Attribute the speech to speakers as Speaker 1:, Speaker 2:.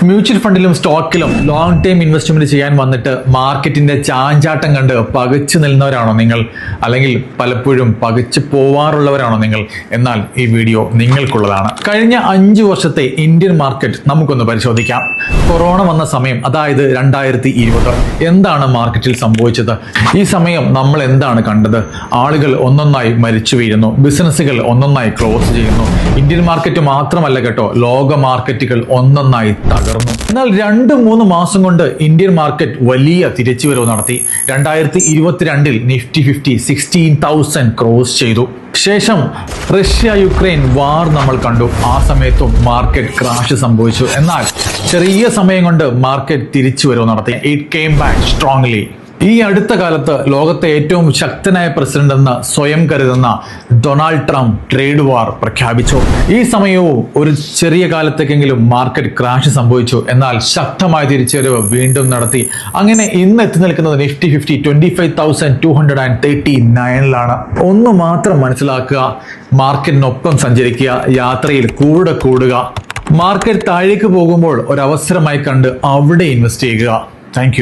Speaker 1: Mutual ഫണ്ടിലും സ്റ്റോക്കിലും long time investment ചെയ്യാൻ വന്നിട്ട് മാർക്കറ്റിന്റെ ചാഞ്ചാട്ടം കണ്ട് പകച്ചു നിൽക്കുന്നവരാണോ നിങ്ങൾ? അല്ലെങ്കിൽ പലപ്പോഴും പകച്ചു പോവാറുള്ളവരാണോ നിങ്ങൾ? എന്നാൽ ഈ വീഡിയോ നിങ്ങൾക്കുള്ളതാണ്. കഴിഞ്ഞ 5 വർഷത്തെ ഇന്ത്യൻ മാർക്കറ്റ് നമുക്കൊന്ന് പരിശോധിക്കാം. കൊറോണ വന്ന സമയം, അതായത് 2020, എന്താണ് മാർക്കറ്റിൽ സംഭവിച്ചത്? ഈ സമയം നമ്മൾ എന്താണ് കണ്ടത്? ആളുകൾ ഒന്നൊന്നായി മരിച്ചു വീഴുന്നു, ബിസിനസ്സുകൾ ഒന്നൊന്നായി ക്ലോസ് ചെയ്യുന്നു. ഇന്ത്യൻ മാർക്കറ്റ് മാത്രമല്ല കേട്ടോ, ലോക മാർക്കറ്റുകൾ ഒന്നൊന്നായി തകർന്നു. എന്നാൽ 2-3 മാസം കൊണ്ട് ഇന്ത്യൻ മാർക്കറ്റ് വലിയ തിരിച്ചുവരവ് നടത്തി. 2022 നിഫ്റ്റി 50 16,000 ക്രോസ് ചെയ്തു. ശേഷം റഷ്യ-യുക്രൈൻ വാർ നമ്മൾ കണ്ടു. ആ സമയത്തും മാർക്കറ്റ് ക്രാഷ് സംഭവിച്ചു. എന്നാൽ ചെറിയ സമയം കൊണ്ട് മാർക്കറ്റ് തിരിച്ചുവരവ് നടത്തി. It came back strongly. ഈ അടുത്ത കാലത്ത് ലോകത്തെ ഏറ്റവും ശക്തനായ പ്രസിഡന്റ് എന്ന് സ്വയം കരുതുന്ന ഡൊണാൾഡ് ട്രംപ് ട്രേഡ് വാർ പ്രഖ്യാപിച്ചു. ഈ സമയവും ഒരു ചെറിയ കാലത്തേക്കെങ്കിലും മാർക്കറ്റ് ക്രാഷ് സംഭവിച്ചു. എന്നാൽ ശക്തമായ തിരിച്ചുവരവ് വീണ്ടും നടത്തി. അങ്ങനെ ഇന്ന് എത്തി നിൽക്കുന്നത് നിഫ്റ്റി 50 25,239 ഒന്ന് മാത്രം മനസ്സിലാക്കുക: മാർക്കറ്റിനൊപ്പം സഞ്ചരിക്കുക, യാത്രയിൽ കൂടെ കൂടുക. മാർക്കറ്റ് താഴേക്ക് പോകുമ്പോൾ ഒരവസരമായി കണ്ട് അവിടെ ഇൻവെസ്റ്റ് ചെയ്യുക. താങ്ക്